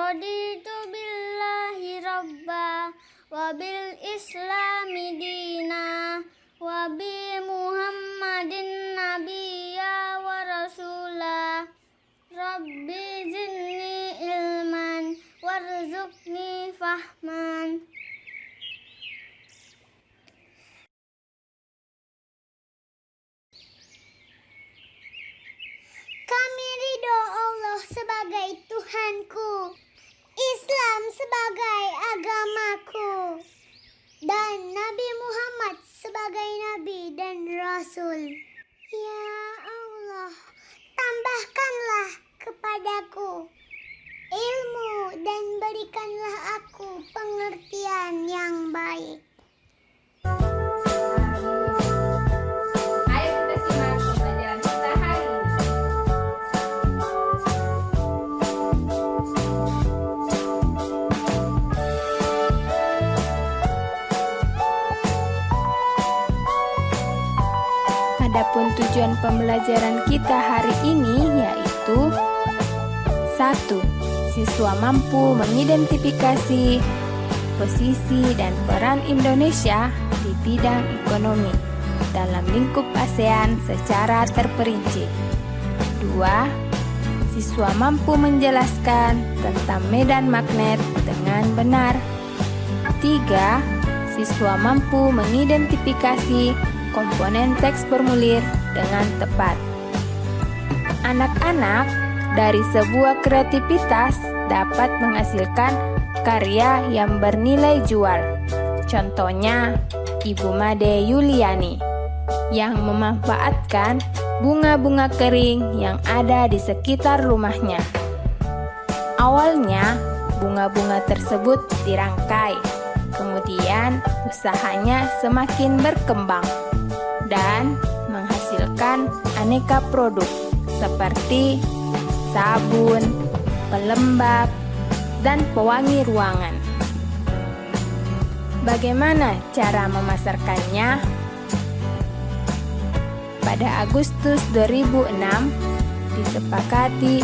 Raditu billahi rabba wa bil islami dina wa bi Muhammadin nabiyya wa rasula. Rabbi zidni ilman warzuqni fahman. Kami ridho Allah sebagai Tuhanku, Islam sebagai agamaku, dan Nabi Muhammad sebagai Nabi dan Rasul. Ya Allah, tambahkanlah kepadaku ilmu dan berikanlah aku pengertian yang baik. Ayo kita simak pembelajaran kita hari ini. Adapun tujuan pembelajaran kita hari ini yaitu 1. Siswa mampu mengidentifikasi posisi dan peran Indonesia di bidang ekonomi dalam lingkup ASEAN secara terperinci. 2. Siswa mampu menjelaskan tentang medan magnet dengan benar. 3. Siswa mampu mengidentifikasi komponen teks formulir dengan tepat. Anak-anak dari sebuah kreativitas dapat menghasilkan karya yang bernilai jual. Contohnya, Ibu Made Yuliani yang memanfaatkan bunga-bunga kering yang ada di sekitar rumahnya. Awalnya, bunga-bunga tersebut dirangkai, kemudian usahanya semakin berkembang dan menghasilkan aneka produk seperti sabun, pelembab, dan pewangi ruangan. Bagaimana cara memasarkannya? Pada Agustus 2006, disepakati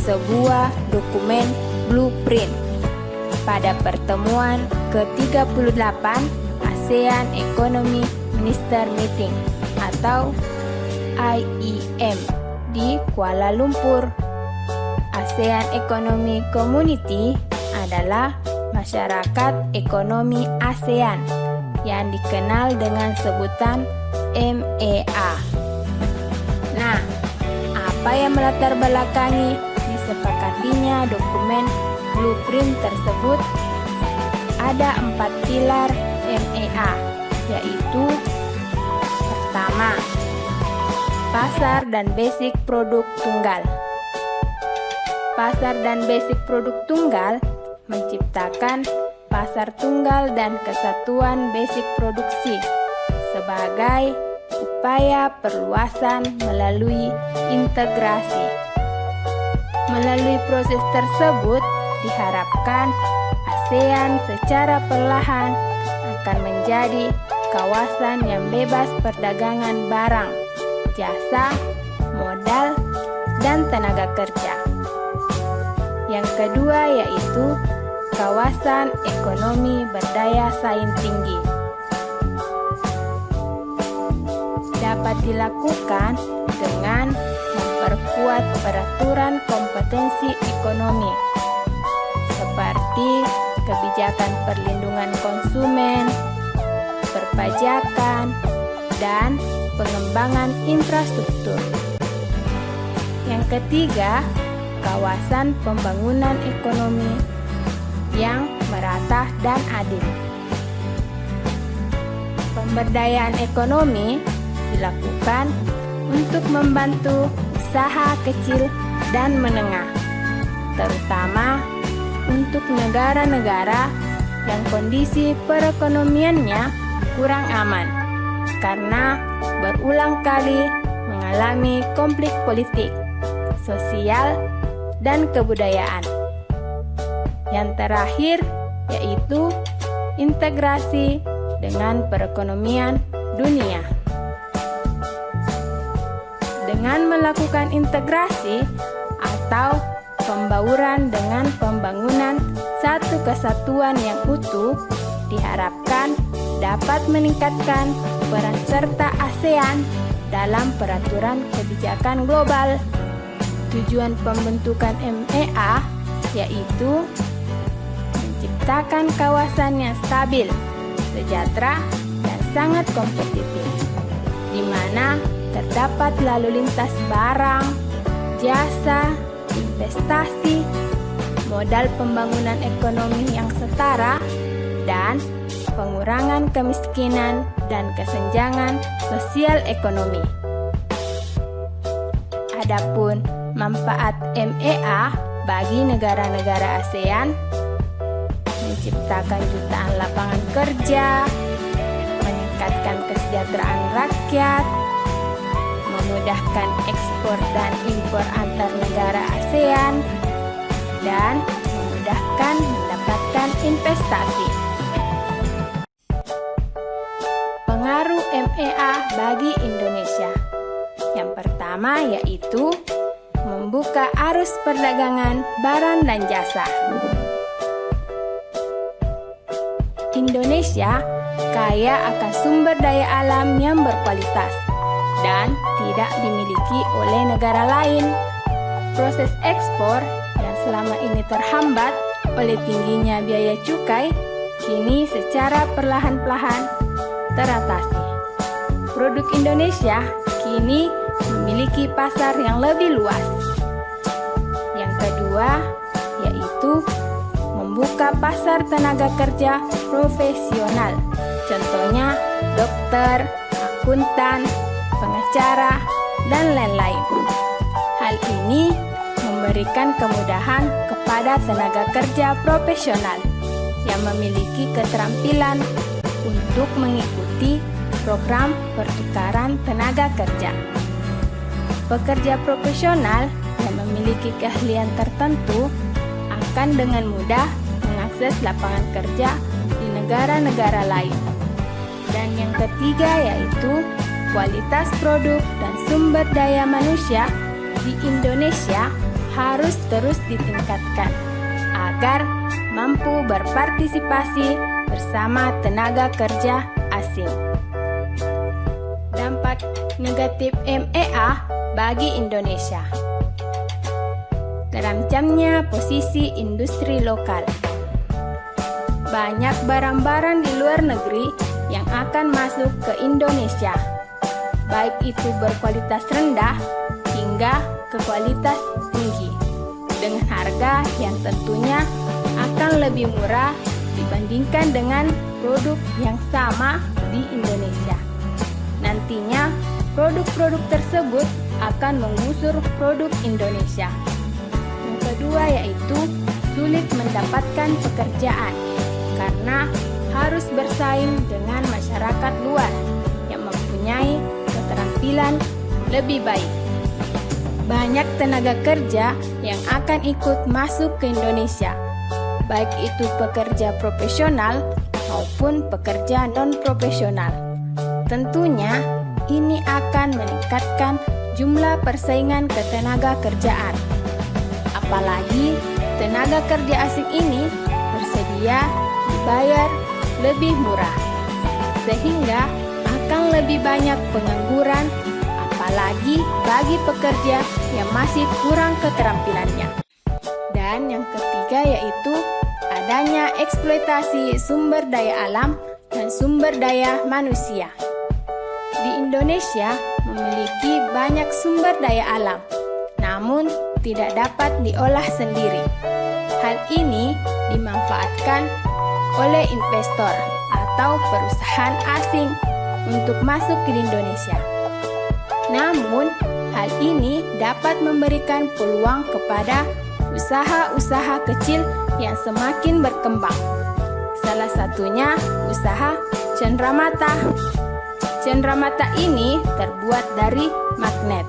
sebuah dokumen blueprint pada pertemuan ke-38 ASEAN Economy Minister Meeting atau IEM di Kuala Lumpur. ASEAN Economic Community adalah masyarakat ekonomi ASEAN yang dikenal dengan sebutan MEA. Nah, apa yang melatar belakangi disepakatinya dokumen blueprint tersebut? Ada 4 pilar MEA, yaitu pertama, pasar dan basic produk tunggal. Pasar dan basic produk tunggal menciptakan pasar tunggal dan kesatuan basic produksi sebagai upaya perluasan melalui integrasi. Melalui proses tersebut diharapkan ASEAN secara perlahan akan menjadi kawasan yang bebas perdagangan barang, jasa, modal, dan tenaga kerja. Yang kedua yaitu kawasan ekonomi berdaya saing tinggi. Dapat dilakukan dengan memperkuat peraturan kompetensi ekonomi seperti kebijakan perlindungan konsumen, perpajakan, dan pengembangan infrastruktur. Yang ketiga, kawasan pembangunan ekonomi yang merata dan adil. Pemberdayaan ekonomi dilakukan untuk membantu usaha kecil dan menengah, terutama untuk negara-negara yang kondisi perekonomiannya kurang aman karena berulang kali mengalami konflik politik, sosial, dan kebudayaan. Yang terakhir yaitu integrasi dengan perekonomian dunia. Dengan melakukan integrasi atau pembauran dengan pembangunan satu kesatuan yang utuh diharapkan dapat meningkatkan peran serta ASEAN dalam peraturan kebijakan global. Tujuan pembentukan MEA yaitu menciptakan kawasan yang stabil, sejahtera, dan sangat kompetitif, di mana terdapat lalu lintas barang, jasa, investasi, modal pembangunan ekonomi yang setara, dan pengurangan kemiskinan dan kesenjangan sosial ekonomi. Adapun manfaat MEA bagi negara-negara ASEAN menciptakan jutaan lapangan kerja, meningkatkan kesejahteraan rakyat, memudahkan ekspor dan impor antar negara ASEAN, dan memudahkan mendapatkan investasi. Pengaruh MEA bagi Indonesia. Yang pertama yaitu membuka arus perdagangan barang dan jasa. Indonesia kaya akan sumber daya alam yang berkualitas dan tidak dimiliki oleh negara lain. Proses ekspor yang selama ini terhambat oleh tingginya biaya cukai kini secara perlahan-lahan teratasi. Produk Indonesia kini memiliki pasar yang lebih luas. Yang kedua yaitu membuka pasar tenaga kerja profesional, contohnya dokter, akuntan, pengacara, dan lain-lain. Hal ini memberikan kemudahan kepada tenaga kerja profesional yang memiliki keterampilan untuk mengikuti program pertukaran tenaga kerja. Pekerja profesional yang memiliki keahlian tertentu akan dengan mudah mengakses lapangan kerja di negara-negara lain. Dan yang ketiga yaitu kualitas produk dan sumber daya manusia di Indonesia harus terus ditingkatkan agar mampu berpartisipasi bersama tenaga kerja asing. Dampak negatif MEA bagi Indonesia. Terancamnya posisi industri lokal. Banyak barang-barang di luar negeri yang akan masuk ke Indonesia, baik itu berkualitas rendah hingga ke kualitas tinggi, dengan harga yang tentunya akan lebih murah dibandingkan dengan produk yang sama di Indonesia. Nantinya, produk-produk tersebut akan menggusur produk Indonesia. Yang kedua yaitu sulit mendapatkan pekerjaan karena harus bersaing dengan masyarakat luar yang mempunyai keterampilan lebih baik. Banyak tenaga kerja yang akan ikut masuk ke Indonesia, baik itu pekerja profesional maupun pekerja non-profesional. Tentunya ini akan meningkatkan jumlah persaingan ketenaga kerjaan. Apalagi tenaga kerja asing ini bersedia dibayar lebih murah, sehingga akan lebih banyak pengangguran, apalagi bagi pekerja yang masih kurang keterampilannya. Dan yang ketiga yaitu adanya eksploitasi sumber daya alam dan sumber daya manusia. Di Indonesia memiliki banyak sumber daya alam, namun tidak dapat diolah sendiri. Hal ini dimanfaatkan oleh investor atau perusahaan asing untuk masuk ke Indonesia. Namun, hal ini dapat memberikan peluang kepada usaha-usaha kecil yang semakin berkembang. Salah satunya usaha cenderamata. Cenderamata ini terbuat dari magnet.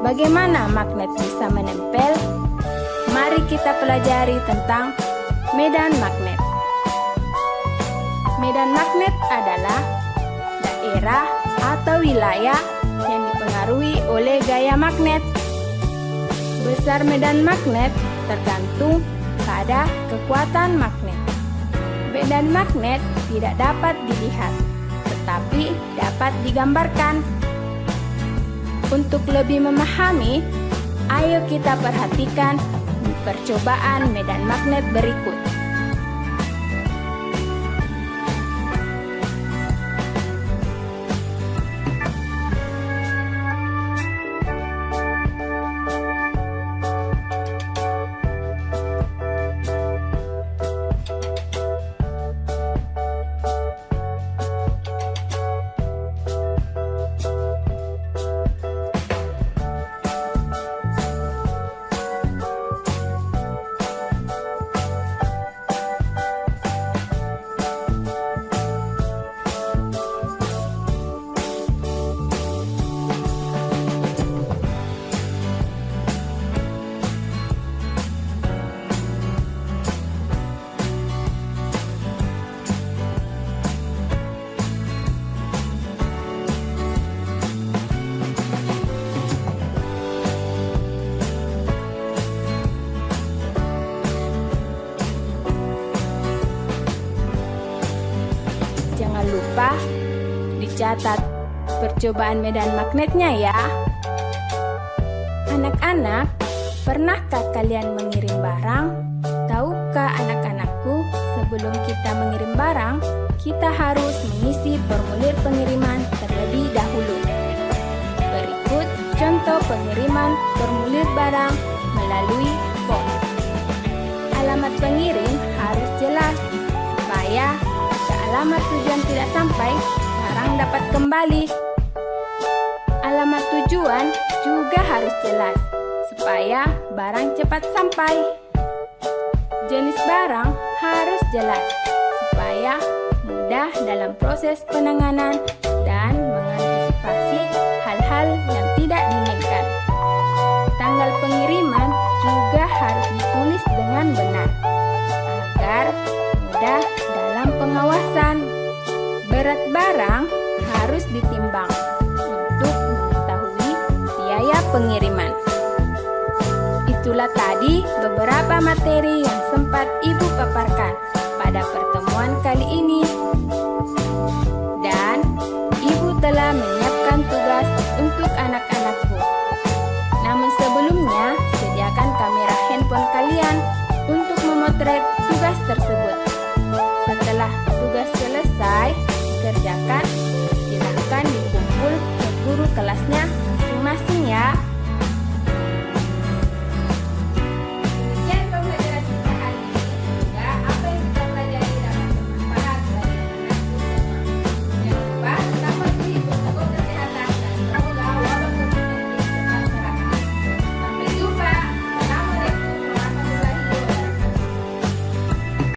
Bagaimana magnet bisa menempel? Mari kita pelajari tentang medan magnet. Medan magnet adalah daerah atau wilayah yang dipengaruhi oleh gaya magnet. Besar medan magnet tergantung pada kekuatan magnet. Medan magnet tidak dapat dilihat, tetapi dapat digambarkan. Untuk lebih memahami, ayo kita perhatikan percobaan medan magnet berikut. Jangan lupa dicatat percobaan medan magnetnya ya. Anak-anak, pernahkah kalian mengirim barang? Tahukah anak-anakku, sebelum kita mengirim barang, kita harus mengisi formulir pengiriman terlebih dahulu. Berikut contoh pengiriman formulir barang melalui pos. Alamat pengirim harus jelas supaya jika alamat tujuan tidak sampai, barang dapat kembali. Alamat tujuan juga harus jelas supaya barang cepat sampai. Jenis barang harus jelas supaya mudah dalam proses penanganan dan mengantisipasi hal-hal yang tidak diinginkan. Tanggal pengiriman juga harus ditulis dengan benar agar mudah dalam pengawasan. Berat barang harus ditimbang untuk mengetahui biaya pengiriman. Itulah tadi beberapa materi yang sempat Ibu paparkan pada pertemuan kali ini. Dan Ibu telah menyiapkan tugas untuk anak-anakku. Namun sebelumnya, sediakan kamera handphone kalian untuk memotret tugas tersebut. Setelah tugas selesai dikerjakan, silahkan dikumpul ke guru kelasnya masing-masing ya.